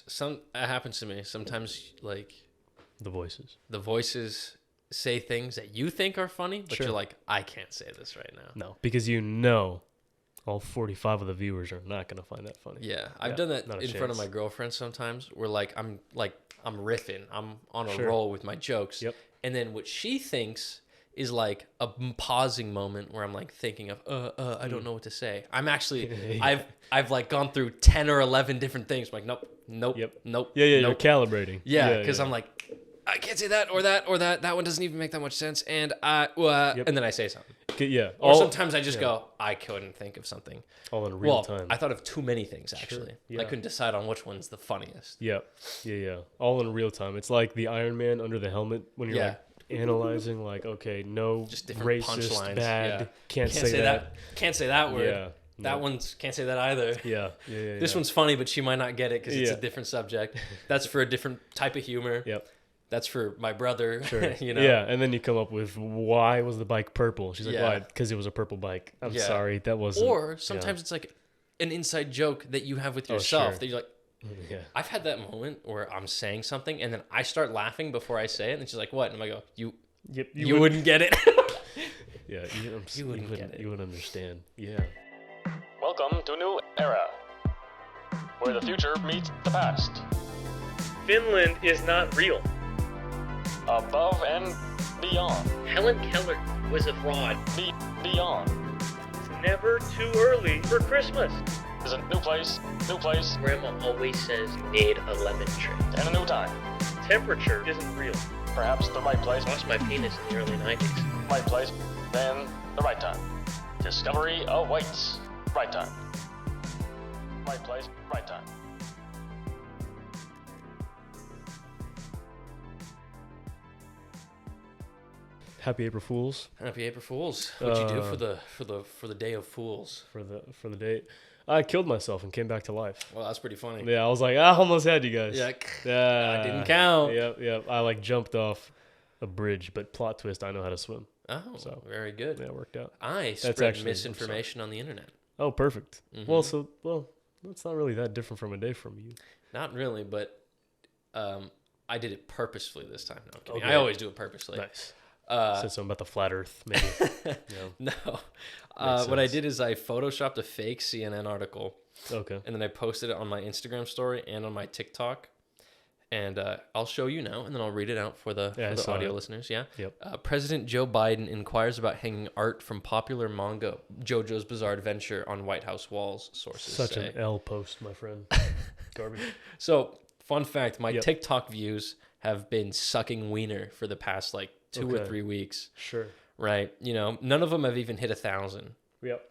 Nice. That happens to me. Sometimes, like... The voices say things that you think are funny, but you're like, I can't say this right now. No, because you know all 45 of the viewers are not going to find that funny. Yeah, I've done that in front of my girlfriend sometimes where I'm riffing. I'm on a roll with my jokes. Yep. And then what she thinks is like a pausing moment where I'm like thinking of, I don't know what to say. I'm actually, I've like gone through 10 or 11 different things. I'm like, nope. Yeah, nope. you're calibrating. Yeah, because I'm like, I can't say that or that or that. That one doesn't even make that much sense. And and then I say something. Yeah. Or sometimes I just go, I couldn't think of something. All in real time. I thought of too many things, actually. Sure. Yeah. I couldn't decide on which one's the funniest. Yeah. All in real time. It's like the Iron Man under the helmet when you're like analyzing, like, okay, no, just different racist, punchlines. Bad, can't say that. Can't say that word. Yeah. That one's can't say that either. Yeah. This one's funny, but she might not get it because it's a different subject. That's for a different type of humor. Yep. That's for my brother. Sure. Yeah, and then you come up with why was the bike purple? She's like, why? Because it was a purple bike. I'm sorry, that wasn't. Or sometimes it's like an inside joke that you have with yourself that you're like. Yeah. I've had that moment where I'm saying something and then I start laughing before I say it, and she's like, "What?" And I go, "You wouldn't get it." Yeah, you wouldn't get it. You wouldn't understand. Yeah. Welcome to a new era, where the future meets the past. Finland is not real. Above and beyond. Helen Keller was a fraud. Beyond. It's never too early for Christmas. There's a new place. Grandma always says you need a lemon tree. And a new time. Temperature isn't real. Perhaps the right place. Lost my penis in the early 90s. Right place, then the right time. Discovery awaits. Right time. Right place, right time. Happy April Fools. Happy April Fools. What'd you do for the day of fools? For the day, I killed myself and came back to life. Well, that's pretty funny. Yeah, I was like, I almost had you guys. Yeah, I didn't count. Yep. I like jumped off a bridge, but plot twist, I know how to swim. Oh, so very good. Yeah, it worked out. I spread misinformation on the internet. Oh, perfect. Mm-hmm. Well, that's not really that different from a day from you. Not really, but I did it purposefully this time. No, I'm kidding. Okay. I always do it purposely. Nice. Said something about the flat Earth, maybe. No. What I did is I photoshopped a fake CNN article. Okay. And then I posted it on my Instagram story and on my TikTok. And I'll show you now, and then I'll read it out for the audio listeners. Yeah. Yep. President Joe Biden inquires about hanging art from popular manga JoJo's Bizarre Adventure on White House walls. Sources Such say. an L post, my friend. Garbage. So, fun fact: my TikTok views have been sucking wiener for the past 2 or 3 weeks. Sure. Right. None of them have even hit 1,000. Yep.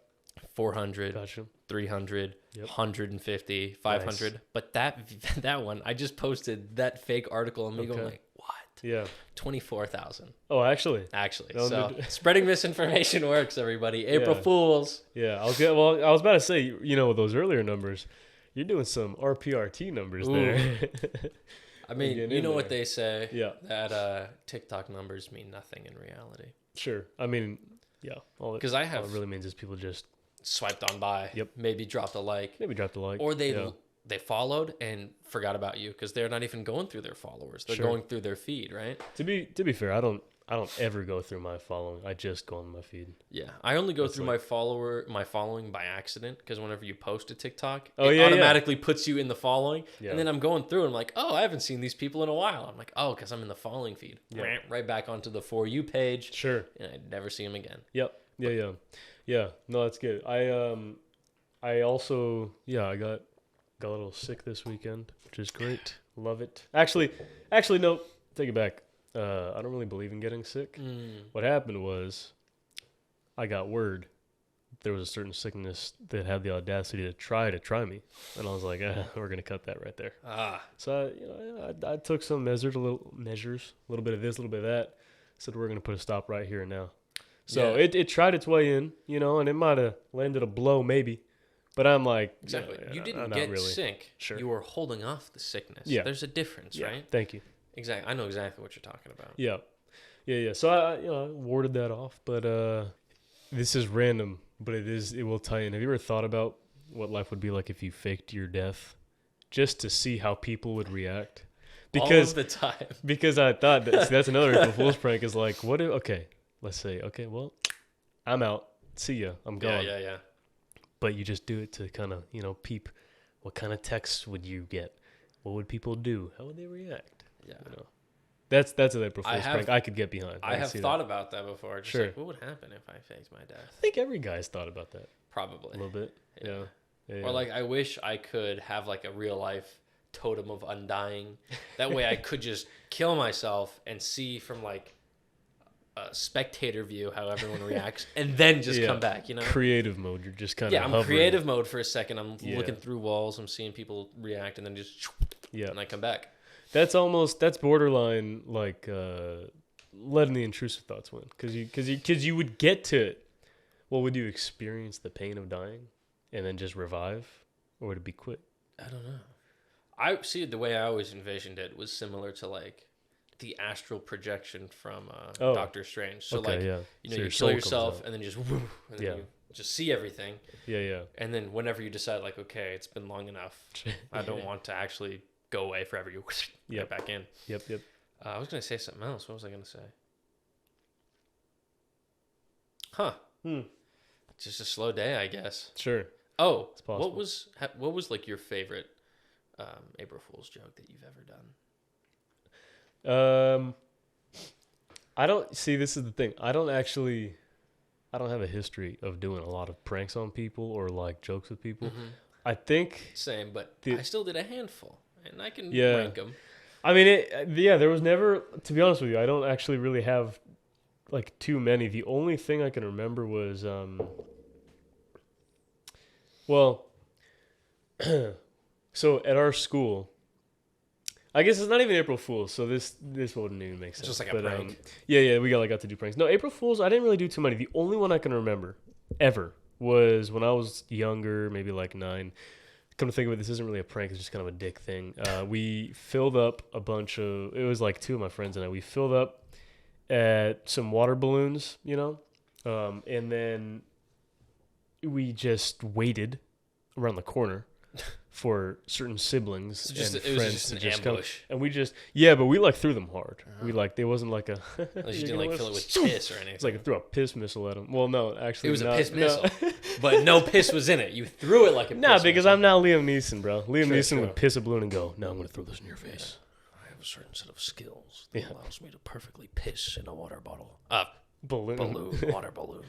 400. Gotcha. 300. 150. 500. Nice. But that one, I just posted that fake article and me going like, what? Yeah. 24,000. Oh, actually. So spreading misinformation works, everybody. April Fools. Yeah. I was about to say, with those earlier numbers, you're doing some RPRT numbers there. I mean, you know what they say. Yeah. That TikTok numbers mean nothing in reality. Sure. I mean, yeah. Because all it really means is people just swiped on by. Yep. Maybe dropped a like. Or they followed and forgot about you because they're not even going through their followers. They're going through their feed, right? To be fair, I don't ever go through my following. I just go on my feed. Yeah, I only go through my following by accident because whenever you post a TikTok, it automatically puts you in the following. Yeah. And then I'm going through and I'm like, oh, I haven't seen these people in a while. I'm like, oh, because I'm in the following feed. Yeah. Right back onto the For You page. Sure. And I never see them again. Yep. Yeah. No, that's good. I also I got a little sick this weekend, which is great. Love it. Actually, no, take it back. I don't really believe in getting sick. What happened was I got word there was a certain sickness that had the audacity to try me. And I was like, we're going to cut that right there. So, I took some measures, a little bit of this, a little bit of that. Said we're going to put a stop right here and now. So it tried its way in, and it might have landed a blow maybe. But I'm like... Exactly. You didn't get really sick. Sure. You were holding off the sickness. Yeah. There's a difference, right? Thank you. Exactly. I know exactly what you're talking about. Yeah. So I warded that off. But this is random, but it will tie in. Have you ever thought about what life would be like if you faked your death just to see how people would react. All of the time. Because I thought that's another April Fool's prank is like, let's say, okay, well, I'm out. See ya. I'm gone. Yeah. But you just do it to kind of, peep. What kind of texts would you get? What would people do? How would they react? Yeah. That's an April Fool's prank I could get behind. I have thought about that before. Just like, what would happen if I faked my death? I think every guy's thought about that. Probably. A little bit. Yeah. Or like, I wish I could have like a real life totem of undying. That way I could just kill myself and see from like a spectator view how everyone reacts and then just come back, Creative mode. You're just kind of I'm creative mode for a second. I'm looking through walls. I'm seeing people react and then just and I come back. That's borderline like letting the intrusive thoughts win. Because you would get to it. Well, would you experience the pain of dying and then just revive? Or would it be quit? I don't know. I see the way I always envisioned it was similar to like the astral projection from Doctor Strange. So you kill yourself and then just you just see everything. Yeah. And then whenever you decide like, okay, it's been long enough, I don't want to actually go away forever. You get back in. Yep. I was gonna say something else. What was I gonna say? Huh. Just a slow day, I guess. Sure. Oh, what was like your favorite April Fool's joke that you've ever done? I don't see. This is the thing. I don't have a history of doing a lot of pranks on people or like jokes with people. Mm-hmm. I think same, but I still did a handful, and I can rank them. I mean, there was never. To be honest with you, I don't actually really have like too many. The only thing I can remember was so at our school, I guess it's not even April Fool's, so this wouldn't even make sense. Just like a prank. We got to do pranks. No, April Fool's, I didn't really do too many. The only one I can remember ever was when I was younger, maybe like 9. Come to think of it, this isn't really a prank. It's just kind of a dick thing. We filled up a bunch of, it was like 2 of my friends and I, we filled up at some water balloons, and then we just waited around the corner for certain siblings and friends to just come. And we just, but we like threw them hard. We like, it wasn't like a, you didn't like fill it with piss or anything. It's like I threw a piss missile at them. Well, no, actually it was a piss missile, but no piss was in it. You threw it like a piss because missile. I'm not Liam Neeson, bro. Liam Neeson would piss a balloon and go, no, I'm going to throw this in your face. I have a certain set of skills that allows me to perfectly piss in a water bottle. Water balloon.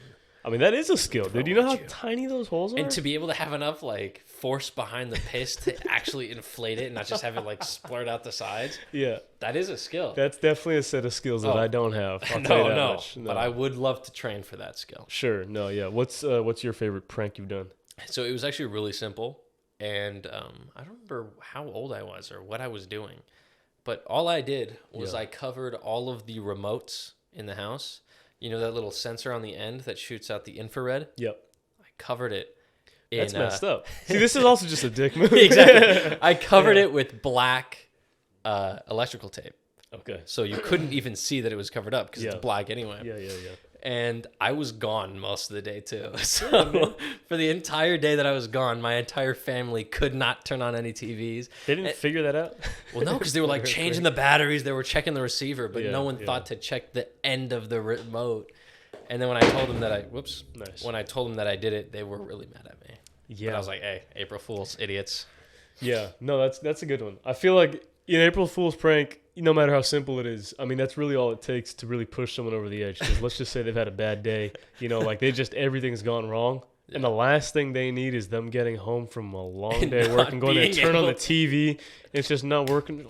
I mean, that is a skill, dude. You know how tiny those holes are? And to be able to have enough, like, force behind the piss to actually inflate it and not just have it, like, splurt out the sides. Yeah. That is a skill. That's definitely a set of skills that I don't have. I'll tell you that much. No, but I would love to train for that skill. Sure. No, yeah. What's your favorite prank you've done? So it was actually really simple. And I don't remember how old I was or what I was doing. But all I did was I covered all of the remotes in the house. You know that little sensor on the end that shoots out the infrared? Yep. I covered it. That's messed up. See, this is also just a dick move. Exactly. I covered it with black electrical tape. Okay. So you couldn't even see that it was covered up because it's black anyway. Yeah. And I was gone most of the day too. So for the entire day that I was gone, my entire family could not turn on any TVs. They didn't figure that out? Well, no, because they were like changing the batteries. They were checking the receiver, but no one thought to check the end of the remote. And then when I told them that when I told them that I did it, they were really mad at me. Yeah. But I was like, hey, April Fools, idiots. Yeah. No, that's a good one. I feel like an April Fool's prank, no matter how simple it is, I mean, that's really all it takes to really push someone over the edge. Because let's just say they've had a bad day, like everything's gone wrong. Yeah. And the last thing they need is them getting home from a long day of work and going to turn on the TV. And it's just not working.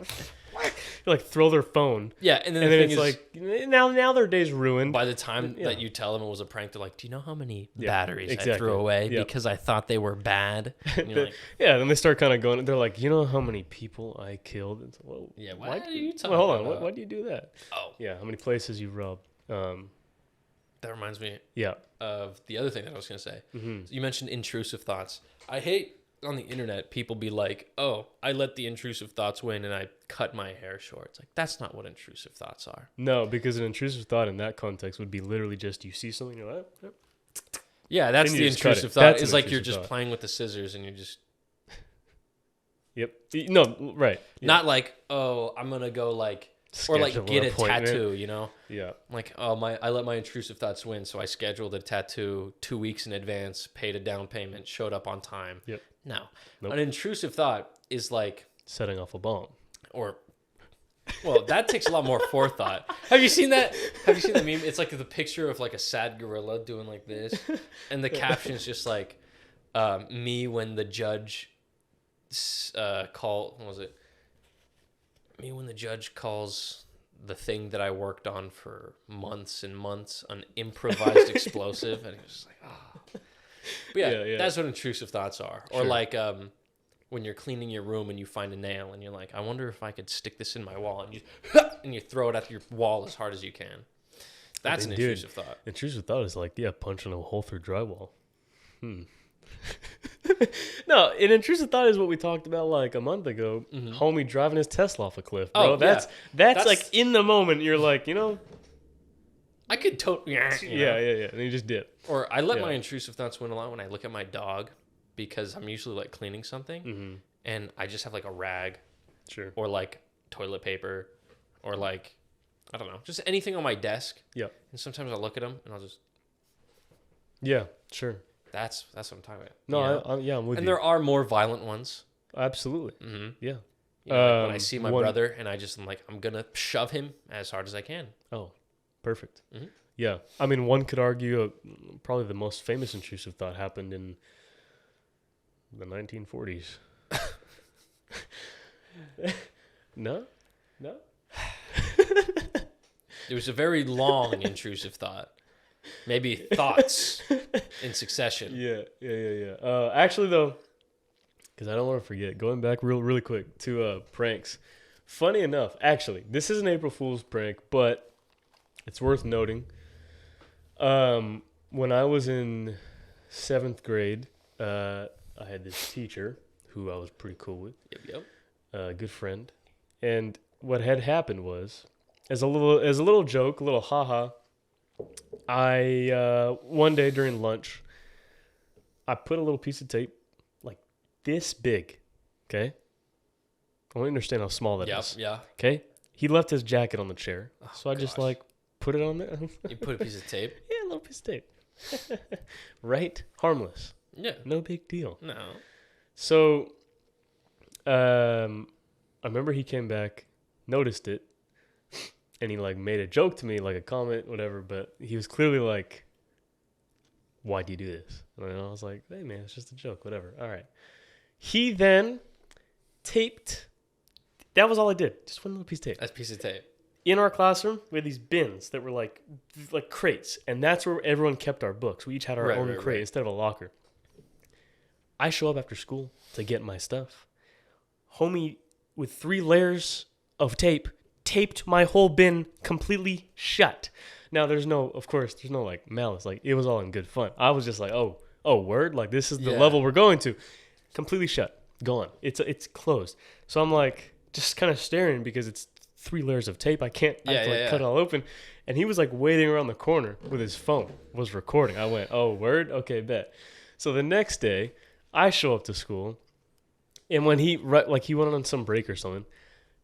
Like throw their phone. Yeah, and then the thing is, like now their day's ruined. By the time that you tell them it was a prank, they're like, "Do you know how many batteries I threw away because I thought they were bad?" And you're like, then they start kind of going. They're like, "You know how many people I killed?" And so, well, why are you talking? Well, hold on. Why do you do that? Oh, yeah. How many places you robbed? That reminds me. Of the other thing that I was gonna say. Mm-hmm. You mentioned intrusive thoughts. I hate on the internet people be like, "Oh, I let the intrusive thoughts win and I cut my hair short." It's like, that's not what intrusive thoughts are. No, because an intrusive thought in that context would be literally just you see something, you're like, yeah, that's the intrusive thought. It's like you're just playing with the scissors and you're just Yep. No, right. Yeah. Not like, oh, I'm gonna go like, or like get a tattoo, you know? Yeah. Like, oh, I let my intrusive thoughts win, so I scheduled a tattoo 2 weeks in advance, paid a down payment, showed up on time. Yep. No. Nope. An intrusive thought is like setting off a bomb. Or, well, that takes a lot more forethought. Have you seen that? Have you seen the meme? It's like the picture of like a sad gorilla doing like this, and the caption is just like, me when the judge what was it? Me when the judge calls the thing that I worked on for months and months an improvised explosive, and it's just like, ah. Oh. But yeah, that's what intrusive thoughts are. Sure. Or like when you're cleaning your room and you find a nail and you're like, I wonder if I could stick this in my wall, and you throw it at your wall as hard as you can. That's an intrusive thought. Intrusive thought is like, punching a hole through drywall. No, an intrusive thought is what we talked about like a month ago. Mm-hmm. Homie driving his Tesla off a cliff, bro. That's like in the moment. You're like, I could totally. Yeah. And you just did. Or I let my intrusive thoughts win a lot when I look at my dog, because I'm usually like cleaning something, and I just have like a rag, sure, or like toilet paper, or like, I don't know, just anything on my desk. Yeah. And sometimes I'll look at them and I'll just. Yeah, sure. That's what I'm talking about. No, I'm with you. And there are more violent ones. Absolutely. Mm-hmm. Yeah. Like when I see my brother and I'm like, I'm going to shove him as hard as I can. Oh, perfect. Mm-hmm. Yeah. I mean, one could argue probably the most famous intrusive thought happened in the 1940s. No? It was a very long intrusive thought. Maybe thoughts in succession. Yeah. Actually, though, because I don't want to forget, going back really quick to pranks. Funny enough, actually, this is an April Fool's prank, but it's worth noting. When I was in 7th grade, I had this teacher who I was pretty cool with. Yep. Good friend. And what had happened was, as a little joke, a little haha, I one day during lunch, I put a little piece of tape like this big. Okay, I want to understand how small that is. Yeah. Okay, he left his jacket on the chair, so I just like put it on there. You put a piece of tape. Yeah, a little piece of tape. Right, harmless. Yeah, no big deal. No. So, I remember he came back, noticed it. And he like made a joke to me, like a comment, whatever. But he was clearly like, "Why do you do this?" And I was like, "Hey man, it's just a joke, whatever." All right. He then taped. That was all I did. Just one little piece of tape. That's a piece of tape. In our classroom, we had these bins that were like crates, and that's where everyone kept our books. We each had our own crate instead of a locker. I show up after school to get my stuff. Homie, with 3 layers of tape, taped my whole bin completely shut. Now there's no like malice. Like it was all in good fun. I was just like, oh word, like this is the level we're going to. Completely shut, gone. It's closed. So I'm like just kind of staring because it's 3 layers of tape. I can't cut it all open. And he was like waiting around the corner with his phone, was recording. I went, oh word, okay, bet. So the next day, I show up to school, and when he went on some break or something.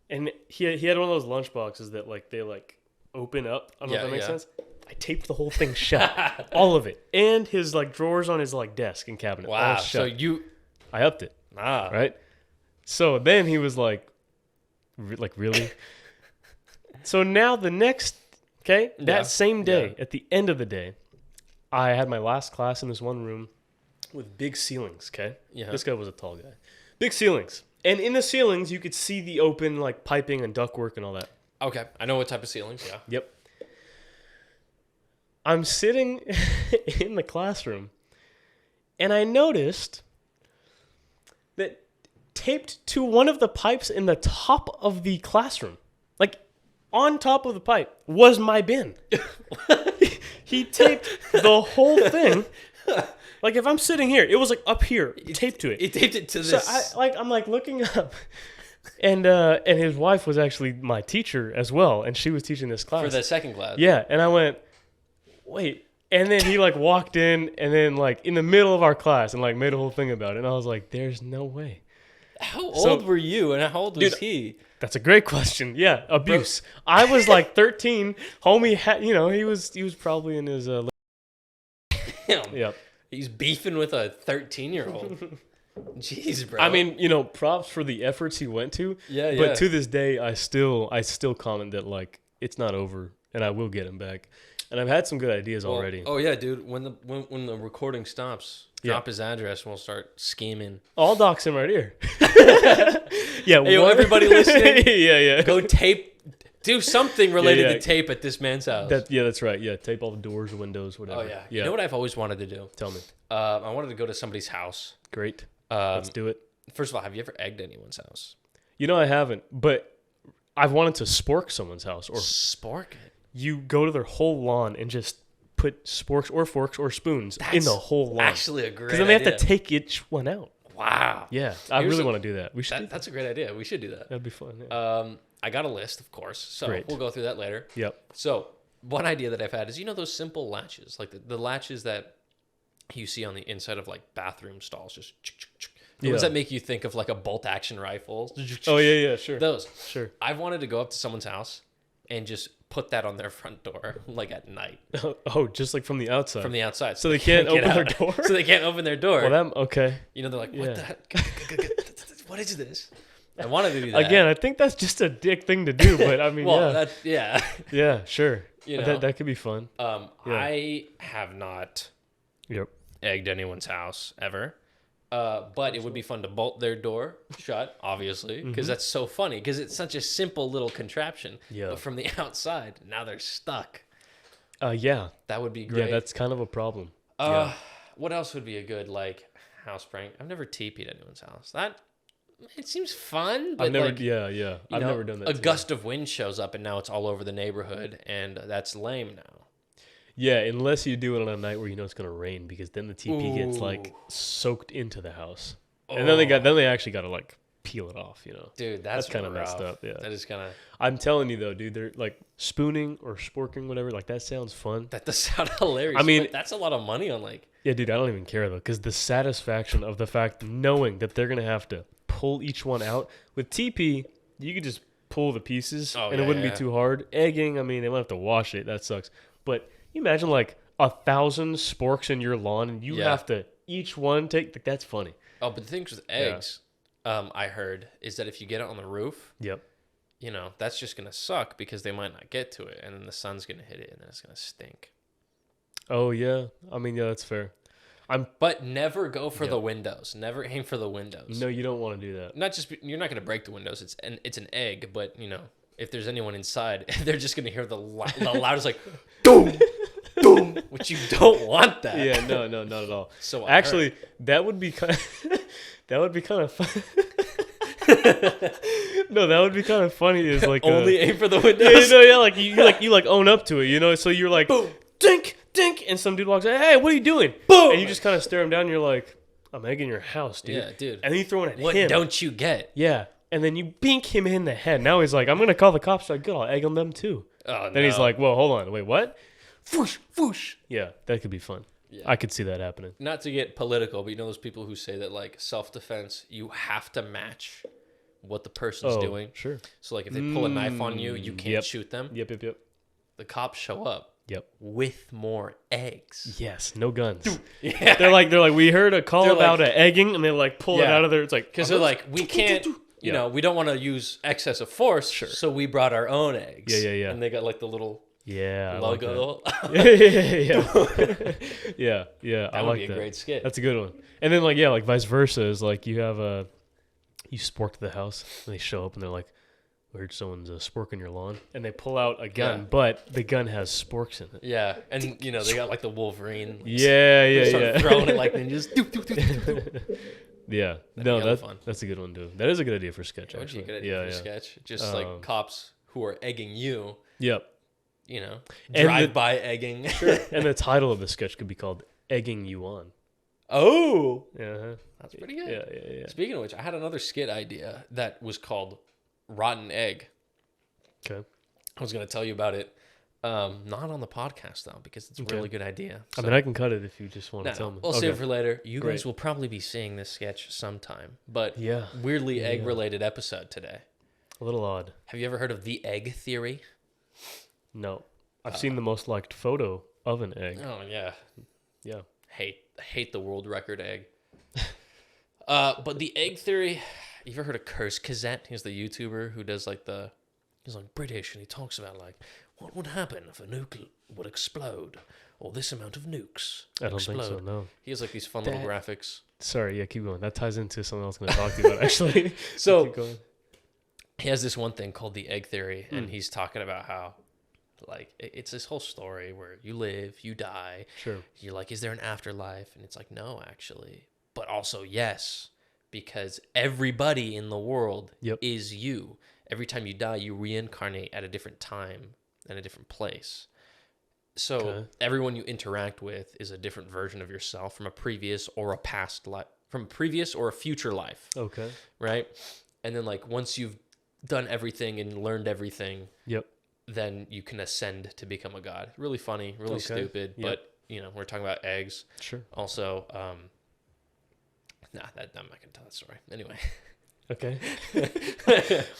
And he had one of those lunch boxes that like they like open up. I don't know if that makes sense. I taped the whole thing shut, all of it, and his like drawers on his like desk and cabinet. Wow! So I upped it. Right. So then he was like really. So now the next same day at the end of the day, I had my last class in this one room with big ceilings. Okay. Yeah. This guy was a tall guy. Big ceilings. And in the ceilings, you could see the open, like, piping and ductwork and all that. Okay. I know what type of ceilings, yeah. Yep. I'm sitting in the classroom, and I noticed that taped to one of the pipes in the top of the classroom, like, on top of the pipe, was my bin. He taped the whole thing. Like if I'm sitting here, it was like up here, taped to it. He taped it to this. So I'm like looking up, and his wife was actually my teacher as well, and she was teaching this class for the second class. Yeah, and I went, wait, and then he like walked in, and then like in the middle of our class, and like made a whole thing about it, and I was like, there's no way. How old were you and how old was he? That's a great question. Yeah, abuse. Bro. I was like 13. Homie had, he was probably in his Damn. Yep. He's beefing with a 13-year-old. Jeez, bro. I mean, props for the efforts he went to. Yeah. But to this day, I still comment that like it's not over, and I will get him back. And I've had some good ideas already. Oh yeah, dude. When the recording stops, drop his address, and we'll start scheming. I'll dox him right here. Yeah. Hey, everybody listening. Yeah. Go tape. Do something related to tape at this man's house. That's right. Yeah, tape all the doors, windows, whatever. Oh yeah. You know what I've always wanted to do? Tell me. I wanted to go to somebody's house. Great. Let's do it. First of all, have you ever egged anyone's house? I haven't, but I've wanted to spork someone's house. Or spork it? You go to their whole lawn and just put sporks or forks or spoons in the whole lawn. Actually a great idea. Because then they have to take each one out. Wow. Yeah, I really want to do that. We should. That's a great idea. We should do that. That'd be fun. Yeah. I got a list, of course, so Great. We'll go through that later. Yep. So one idea that I've had is those simple latches, like the latches that you see on the inside of like bathroom stalls, just the ones that make you think of like a bolt action rifle. Oh yeah, sure. Those. Sure. I've wanted to go up to someone's house and just put that on their front door, like at night. Oh, just like from the outside. From the outside, so they can't open their door. So they can't open their door. Well, okay. They're like, what the heck? What is this? I wanted to do that. Again, I think that's just a dick thing to do, but I mean, yeah, sure. That could be fun. I have not egged anyone's house ever, but it would be fun to bolt their door shut, obviously, because that's so funny. Because it's such a simple little contraption. Yeah. But from the outside, now they're stuck. Yeah. That would be great. Yeah, that's kind of a problem. What else would be a good house prank? I've never TP'd anyone's house. It seems fun, but I've never done that. A gust of wind shows up, and now it's all over the neighborhood, and that's lame now. Yeah, unless you do it on a night where it's going to rain, because then the TP gets like soaked into the house, and then they actually got to like peel it off. Dude, that's kind of messed up. Yeah, that is kind of. I'm telling you though, dude, they're like spooning or sporking, whatever. Like that sounds fun. That does sound hilarious. I mean, but that's a lot of money on like. Yeah, dude, I don't even care though, because the satisfaction of the fact knowing that they're gonna have to pull each one out with TP, you could just pull the pieces and it wouldn't be too hard. Egging, I mean, they won't have to wash it. That sucks. But you imagine like 1,000 sporks in your lawn, and you have to each one take. Like, that's funny. Oh, but the thing with eggs, I heard, is that if you get it on the roof, that's just gonna suck because they might not get to it, and then the sun's gonna hit it, and then it's gonna stink. Oh yeah, I mean that's fair. But never go for the windows. Never aim for the windows. No, you don't want to do that. You're not gonna break the windows. It's an egg, but if there's anyone inside, they're just gonna hear the loudest like boom, boom, which you don't want that. Yeah, no, not at all. So actually, that would be kind of fun. No, that would be kind of funny. Is like only aim for the windows. Like you own up to it. So you're like boom, dink, and some dude walks in. Hey, what are you doing? Boom, and you just kind of stare him down. And you're like, I'm egging your house, dude. Yeah, dude. And then you throw it at him. What don't you get? Yeah. And then you bink him in the head. Now he's like, I'm going to call the cops. Like, good, I'll egg them too. Oh, then he's like, well, hold on. Wait, what? Foosh, foosh. Yeah, that could be fun. Yeah. I could see that happening. Not to get political, but those people who say that, like, self-defense, you have to match what the person's doing. Sure. So, like, if they pull a knife on you, you can't shoot them. Yep. The cops show up. Yep. With more eggs. Yes, no guns. Yeah. They're like, we heard a call about an egging, and they like pull it out of there. It's like, because they're like, we can't, we don't want to use excess of force, so we brought our own eggs. Yeah. And they got like the little logo. Like Yeah. That would be a great skit. That's a good one. And then like vice versa is like you have you spork the house, and they show up and they're like, we heard someone's sporking your lawn, and they pull out a gun, but the gun has sporks in it. Yeah, and they got like the Wolverine. Yeah. Throwing it like ninjas. Yeah, no, that's a good one too. That is a good idea for a sketch. That would be actually. a good idea for a sketch. Just like cops who are egging you. Yep. Drive-by egging. Sure. And the title of the sketch could be called "Egging You On." Oh. Yeah. That's pretty good. Yeah. Speaking of which, I had another skit idea that was called Rotten Egg. Okay. I was going to tell you about it Not on the podcast though, because it's a really good idea. So, I mean, I can cut it if you just want to tell me. We'll save it for later. You guys will probably be seeing this sketch sometime, but weirdly egg-related episode today. A little odd. Have you ever heard of the egg theory? No. I've seen the most liked photo of an egg. Oh, yeah. Yeah. Hate the world record egg. But the egg theory, you ever heard of Curse Kazette? He's the YouTuber who does he's like British, and he talks about what would happen if a nuke would explode, or this amount of nukes I don't think so, no. He has these fun little graphics. Sorry, yeah, keep going. That ties into something I was going to talk to you about, actually. So he has this one thing called the egg theory, and he's talking about how it's this whole story where you live, you die. Sure. You're like, is there an afterlife? And it's like, no, actually. But also, yes, because everybody in the world is you. Every time you die, you reincarnate at a different time and a different place. So everyone you interact with is a different version of yourself from a previous or a past life, from a previous or a future life. Okay. Right? And then once you've done everything and learned everything, then you can ascend to become a god. Really funny, really stupid, but we're talking about eggs. Sure. Also, I'm not going to tell that story. Anyway. Okay.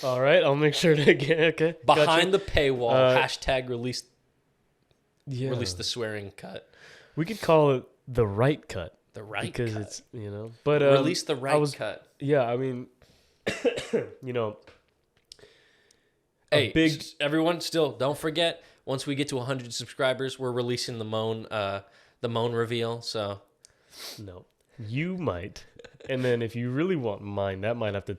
All right. I'll make sure to get. Okay. Behind the paywall. Hashtag release the swearing cut. We could call it the right cut. The right because cut. It's but release the right cut. Yeah. I mean, Hey, everyone! Still, don't forget. Once we get to 100 subscribers, we're releasing the moan reveal. So, no, you might. And then if you really want mine, that might be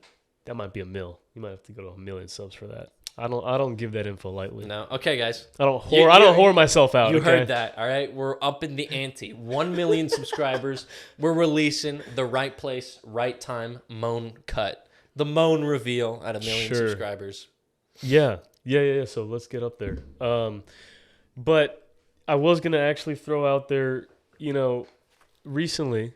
$1 million. You might have to go to 1 million subs for that. I don't give that info lightly. No. Okay, guys. I don't whore myself out. You heard that, all right? We're up in the ante. 1 million subscribers. We're releasing the right place, right time, moan cut. The moan reveal at 1 million subscribers. Yeah. So let's get up there. But I was gonna actually throw out there, recently,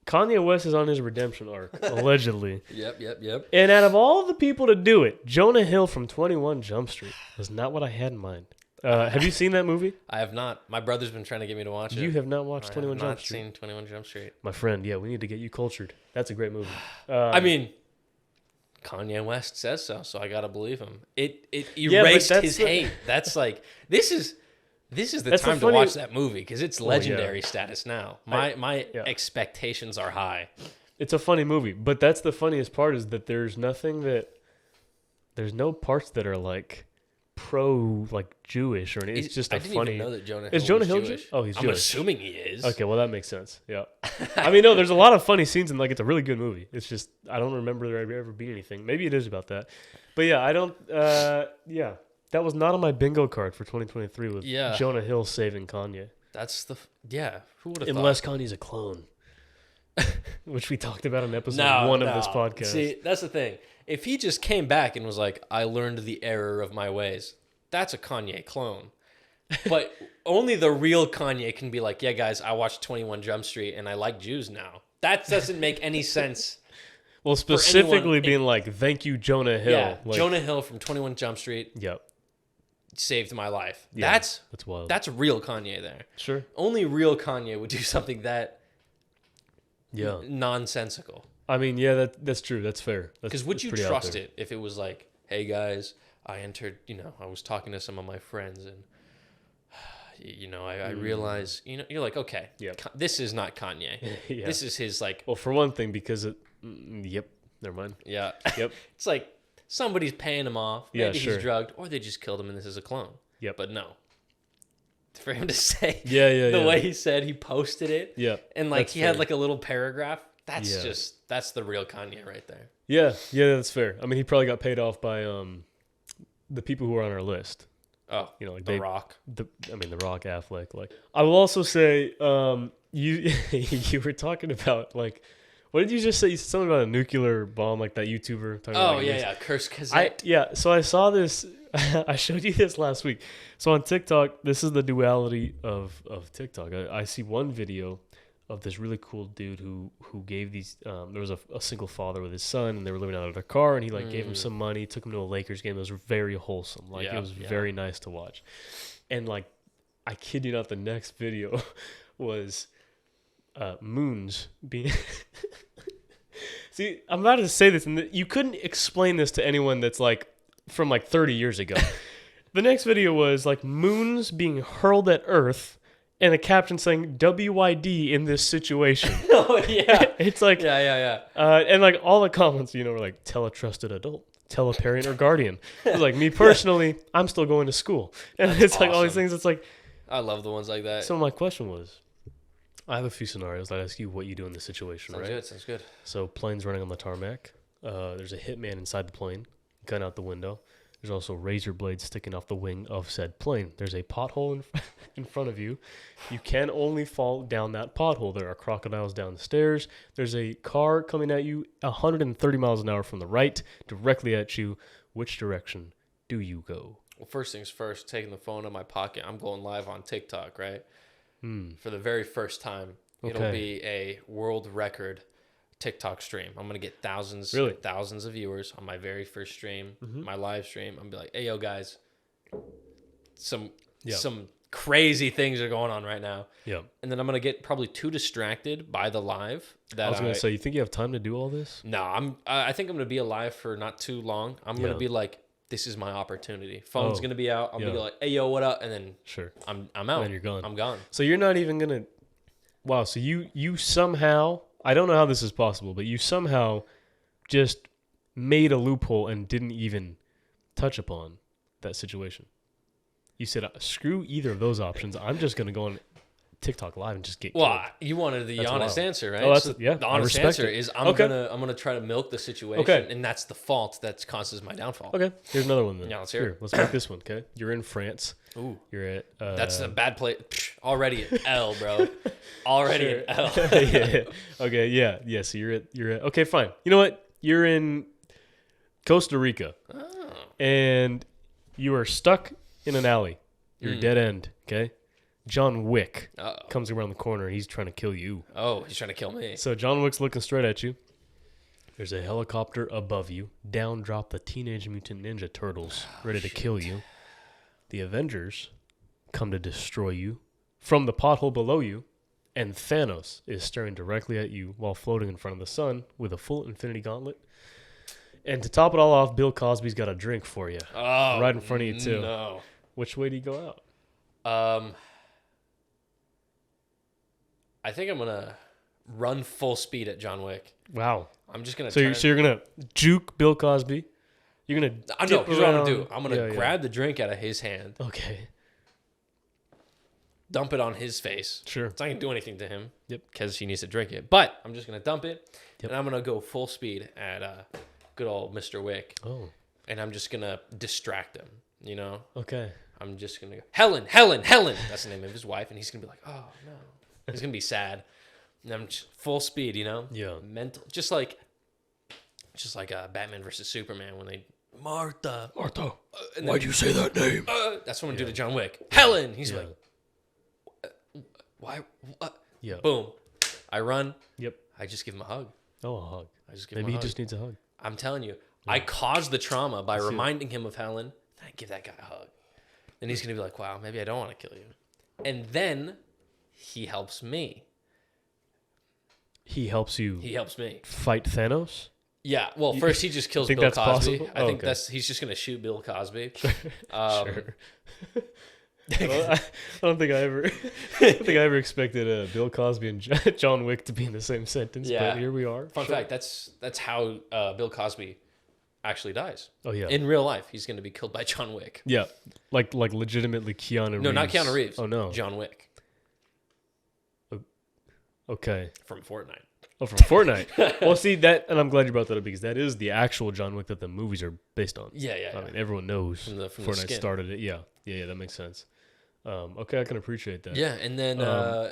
Kanye West is on his redemption arc, allegedly. Yep. And out of all the people to do it, Jonah Hill from 21 Jump Street was not what I had in mind. Have you seen that movie? I have not. My brother's been trying to get me to watch it. You have not watched 21 Jump Street? I have not seen 21 Jump Street. My friend, we need to get you cultured. That's a great movie. I mean, Kanye West says so I gotta believe him. It erased his hate. That's this is the time to watch that movie because it's legendary status now. My expectations are high. It's a funny movie, but that's the funniest part is that there's no parts that are pro Jewish or anything. It's just I didn't even know that Jonah Hill is Jonah was Hill Jewish. Oh, he's Jewish. I'm assuming he is. Okay, well that makes sense. Yeah. I mean, no, there's a lot of funny scenes and it's a really good movie. It's just I don't remember there ever being anything. Maybe it is about that. But yeah, I don't that was not on my bingo card for 2023 with Jonah Hill saving Kanye. That's who would have Unless Kanye's a clone. Which we talked about in episode 1 of this podcast. See, that's the thing. If he just came back and was like, I learned the error of my ways, that's a Kanye clone. But only the real Kanye can be like, yeah, guys, I watched 21 Jump Street and I like Jews now. That doesn't make any sense. Well, specifically being thank you, Jonah Hill. Yeah, Jonah Hill from 21 Jump Street. Yep. Saved my life. Yeah, that's wild. That's real Kanye there. Sure. Only real Kanye would do something that nonsensical. I mean, that's true. That's fair. Because would you trust it if it was hey guys, I entered, I was talking to some of my friends and, I realized, you're like, okay, this is not Kanye. This is his Well, for one thing, because never mind. Yeah. Yep. It's somebody's paying him off. Maybe he's drugged or they just killed him and this is a clone. Yep. But no. For him to say the way he said he posted it. Yeah. And he had a little paragraph. That's the real Kanye right there. Yeah, that's fair. I mean, he probably got paid off by the people who are on our list. Oh, The Rock. The Rock, Affleck. I will also say, you were talking about what did you just say? You said something about a nuclear bomb, that YouTuber. Curse Kazette. So I saw this. I showed you this last week. So on TikTok, this is the duality of TikTok. I see one video this really cool dude who gave these. There was a single father with his son, and they were living out of their car, and he like gave him some money, took him to a Lakers game. It was very wholesome. Like it was very nice to watch. And like, I kid you not, the next video was moons being. See, I'm about to say this, and you couldn't explain this to anyone that's like from like 30 years ago. The next video was like moons being hurled at Earth, and a caption saying "WYD in this situation." Oh yeah, it's like and like all the comments, were like, "Tell a trusted adult, tell a parent or guardian." It's like me personally, I'm still going to school, and it's like all these things. It's like I love the ones like that. So my question was, I have a few scenarios. I'd ask you what you do in this situation, right? Sounds good. So plane's running on the tarmac. There's a hitman inside the plane, gun out the window. There's also razor blades sticking off the wing of said plane. There's a pothole in front of you. You can only fall down that pothole. There are crocodiles down the stairs. There's a car coming at you 130 miles an hour from the right, directly at you. Which direction do you go? Well, first things first, taking the phone out of my pocket, I'm going live on TikTok, right? For the very first time. It'll be a world record TikTok stream. I'm going to get thousands of viewers on my very first stream, my live stream. I'm going to be like, hey, yo, guys, some crazy things are going on right now. Yeah. And then I'm going to get probably too distracted by the live. I was going to say, you think you have time to do all this? No, I think I'm going to be alive for not too long. I'm going to be like, this is my opportunity. Phone's going to be out. I'm going to be like, hey, yo, what up? And then I'm out. And then you're gone. I'm gone. So you're not even going to... Wow, so you somehow... I don't know how this is possible, but you somehow just made a loophole and didn't even touch upon that situation. You said, screw either of those options. I'm just going to go on TikTok live and just get killed. You wanted the honest answer, right? Oh, the honest answer is I'm gonna try to milk the situation, and that's the fault that causes my downfall. Okay, here's another one then. Yeah, let's hear it. Let's make this one, okay? You're in France. Ooh. You're at... that's a bad play. Already an L, bro. Already an L. Okay, yeah. So you're at... Okay, fine. You know what? You're in Costa Rica. Oh. And you are stuck in an alley. You're dead end, okay? John Wick comes around the corner. He's trying to kill you. Oh, he's trying to kill me. So John Wick's looking straight at you. There's a helicopter above you. Down drop the Teenage Mutant Ninja Turtles, ready to kill you. The Avengers come to destroy you from the pothole below you, and Thanos is staring directly at you while floating in front of the sun with a full Infinity Gauntlet. And to top it all off, Bill Cosby's got a drink for you. Oh, right in front of you, too. No. Which way do you go out? I think I'm going to run full speed at John Wick. Wow. I'm just going to... So you're going to juke Bill Cosby? You're going to... I know. Here's what I'm going to do. I'm going to grab the drink out of his hand. Okay. Dump it on his face. Sure. It's not going to do anything to him. Yep. Because he needs to drink it. But I'm just going to dump it. Yep. And I'm going to go full speed at good old Mr. Wick. Oh. And I'm just going to distract him, Okay. I'm just going to go, Helen. That's the name of his wife. And he's going to be like, oh, no. He's going to be sad. And I'm just full speed, Yeah. Mental. Just like Batman versus Superman when they... Martha. Why'd you say that name? That's what I'm going to do to John Wick. Helen. He's like... Why? What? Yeah. Boom. I run. Yep. I just give him a hug. Oh, a hug. I just give him a Maybe hug. he just needs a hug. I'm telling you. Yeah. I caused the trauma by reminding him of Helen. Then I give that guy a hug. Then he's going to be like, wow, maybe I don't want to kill you. And then he helps me. He helps you. He helps me. Fight Thanos? Yeah. Well, first he just kills Bill Cosby. Possible? I think he's just going to shoot Bill Cosby. Sure. I don't think I ever expected Bill Cosby and John Wick to be in the same sentence. Yeah. But here we are. Fun fact: that's how Bill Cosby actually dies. Oh yeah. In real life, he's going to be killed by John Wick. Yeah, like legitimately Keanu Reeves. No, not Keanu Reeves. Oh no, John Wick. Okay. From Fortnite. Oh, from Fortnite. Well, see that, and I'm glad you brought that up because that is the actual John Wick that the movies are based on. Yeah. I mean, everyone knows from Fortnite started it. Yeah, that makes sense. Okay, I can appreciate that. Yeah, and then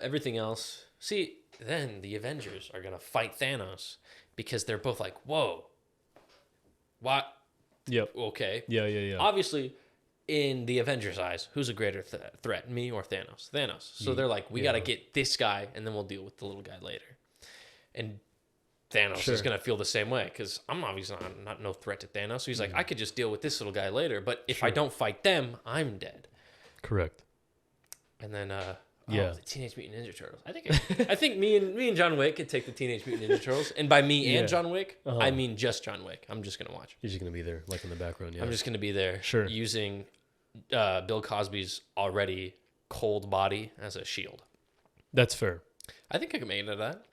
everything else. See, then the Avengers are gonna fight Thanos because they're both like, "Whoa, what? Yep. Okay. Yeah. Obviously, in the Avengers' eyes, who's a greater threat, me or Thanos? Thanos. So they're like, we got to get this guy, and then we'll deal with the little guy later. And Thanos is going to feel the same way, because I'm obviously not no threat to Thanos. So he's like, I could just deal with this little guy later, but if I don't fight them, I'm dead. Correct. And then, the Teenage Mutant Ninja Turtles. I think me and John Wick could take the Teenage Mutant Ninja Turtles. And by me and John Wick, I mean just John Wick. I'm just going to watch. You're just going to be there, like in the background, yeah. I'm just going to be there using Bill Cosby's already cold body as a shield. That's fair. I think I can make it of that.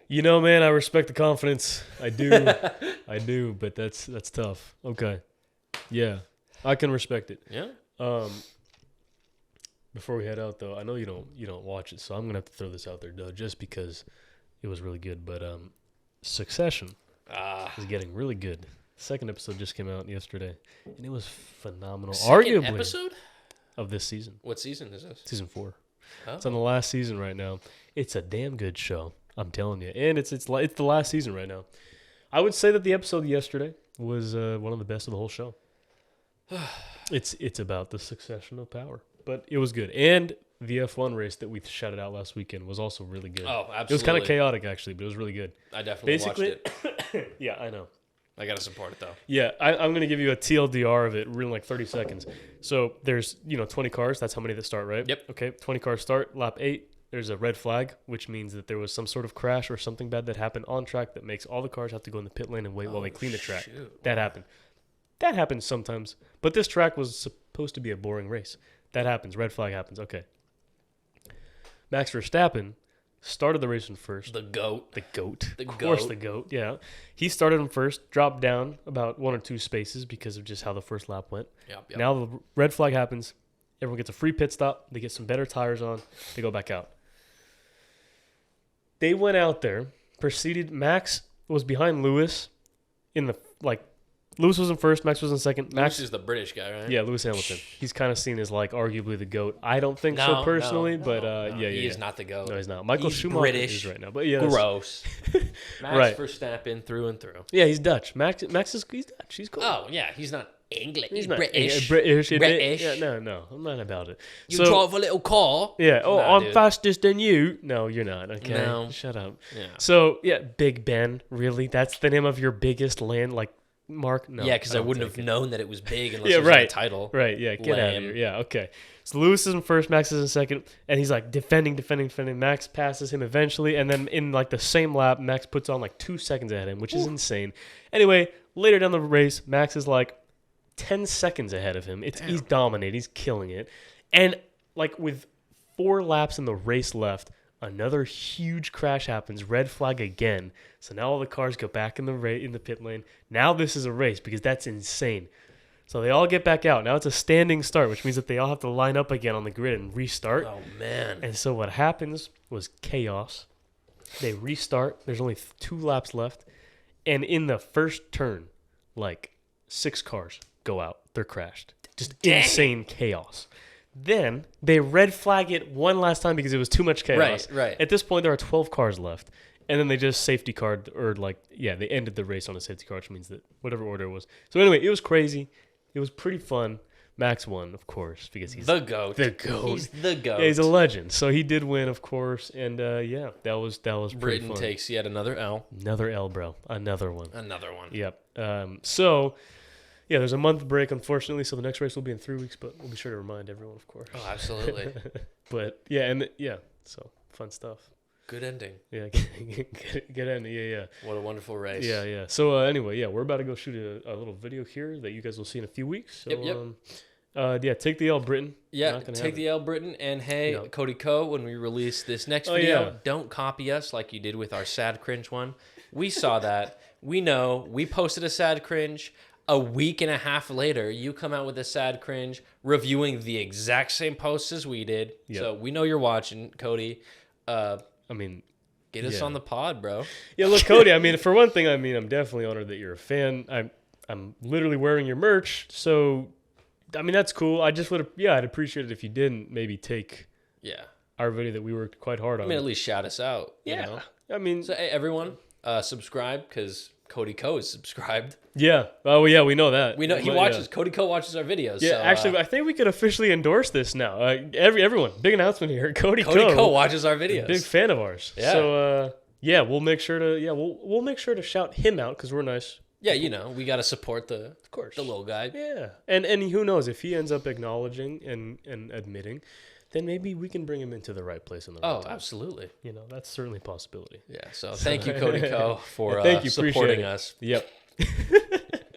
You know, man, I respect the confidence. I do. I do, but that's tough. Okay. Yeah. I can respect it. Yeah. Before we head out though, I know you don't watch it, so I'm going to have to throw this out there, though, just because it was really good, but Succession is getting really good. Second episode just came out yesterday, and it was phenomenal. Second episode of this season. What season is this? Season 4. Oh. It's on the last season right now. It's a damn good show, I'm telling you, and it's the last season right now. I would say that the episode yesterday was one of the best of the whole show. It's about the succession of power, but it was good, and the F1 race that we shouted out last weekend was also really good. Oh, absolutely. It was kind of chaotic actually, but it was really good. I definitely watched it. Yeah, I know. I gotta support it though. Yeah, I'm gonna give you a TLDR of it, really like 30 seconds. So there's 20 cars. That's how many that start, right? Yep. Okay, 20 cars start. Lap 8. There's a red flag, which means that there was some sort of crash or something bad that happened on track that makes all the cars have to go in the pit lane and wait while they clean the track. Shoot. That happened. That happens sometimes, but this track was supposed to be a boring race. That happens. Red flag happens. Okay. Max Verstappen started the race in first. The GOAT. Of course, the GOAT, yeah. He started him first, dropped down about 1 or 2 spaces because of just how the first lap went. Yep. Now the red flag happens. Everyone gets a free pit stop. They get some better tires on. They go back out. They went out there, proceeded. Max was behind Lewis in the, Lewis was in first, Max was in second. Max is the British guy, right? Yeah, Lewis Hamilton. He's kind of seen as arguably the GOAT. I don't think so personally, but he is not the GOAT. No, he's not. He's Schumacher British is right now, but yeah, gross. Max Verstappen through and through. Yeah, he's Dutch. Max is he's Dutch. He's cool. Oh yeah, he's not English. He's not British. British. Yeah, no, I'm not about it. You drive a little car. Yeah. Oh, I'm fastest than you. No, you're not. Okay. No. Shut up. Yeah. So yeah, Big Ben. Really? That's the name of your biggest land? Mark? No. Yeah, because I wouldn't have known that it was big unless it was a title. Right, yeah, get out of here. Yeah, okay. So Lewis is in first, Max is in second, and he's defending. Max passes him eventually, and then in the same lap, Max puts on 2 seconds ahead of him, which is insane. Anyway, later down the race, Max is 10 seconds ahead of him. He's dominating, he's killing it. And with 4 laps in the race left, another huge crash happens, red flag again. So now all the cars go back in the pit lane. Now this is a race because that's insane. So they all get back out. Now it's a standing start, which means that they all have to line up again on the grid and restart. Oh, man. And so what happens was chaos. They restart. There's only 2 laps left. And in the first turn, 6 cars go out. They're crashed. Just insane chaos. Then they red flag it one last time because it was too much chaos. Right. At this point, there are 12 cars left. And then they just safety card they ended the race on a safety car, which means that whatever order it was. So anyway, it was crazy. It was pretty fun. Max won, of course, because he's the GOAT. The GOAT. He's the GOAT. Yeah, he's a legend. So he did win, of course. And that was pretty Britain fun. takes yet another L. Another L, bro. Another one. Yep. So yeah, there's a month break, unfortunately. So the next race will be in 3 weeks, but we'll be sure to remind everyone, of course. Oh, absolutely. But yeah, so fun stuff. Good ending. Yeah, good ending. Yeah. What a wonderful race. Yeah. So anyway, we're about to go shoot a little video here that you guys will see in a few weeks. So, Yep. Take the L, Britain. Yeah, take the L, Britain. And hey, Cody Ko, when we release this next video, don't copy us like you did with our sad cringe one. We saw that. We know. We posted a sad cringe. A week and a half later, you come out with a sad cringe reviewing the exact same posts as we did. Yep. So we know you're watching, Cody. Get us on the pod, bro. Yeah, look, Cody, for one thing, I'm definitely honored that you're a fan. I'm literally wearing your merch. So, that's cool. I just I'd appreciate it if you didn't maybe take our video that we worked quite hard on. At least shout us out. Yeah. You know? So, hey, everyone, subscribe because Cody Ko is subscribed. Yeah. Oh, yeah, we know that. We know he watches. Yeah. Cody Ko watches our videos. Yeah, so, actually, I think we could officially endorse this now. Everyone, big announcement here. Cody Ko watches our videos. Big fan of ours. Yeah. So, yeah, we'll make sure to we'll make sure to shout him out because we're nice. Yeah, we got to support the little guy. Yeah, and who knows if he ends up acknowledging and admitting, then maybe we can bring him into the right place in the right time. Absolutely. That's certainly a possibility. Yeah. So thank you, Cody Ko, for thank you, supporting us. Yep.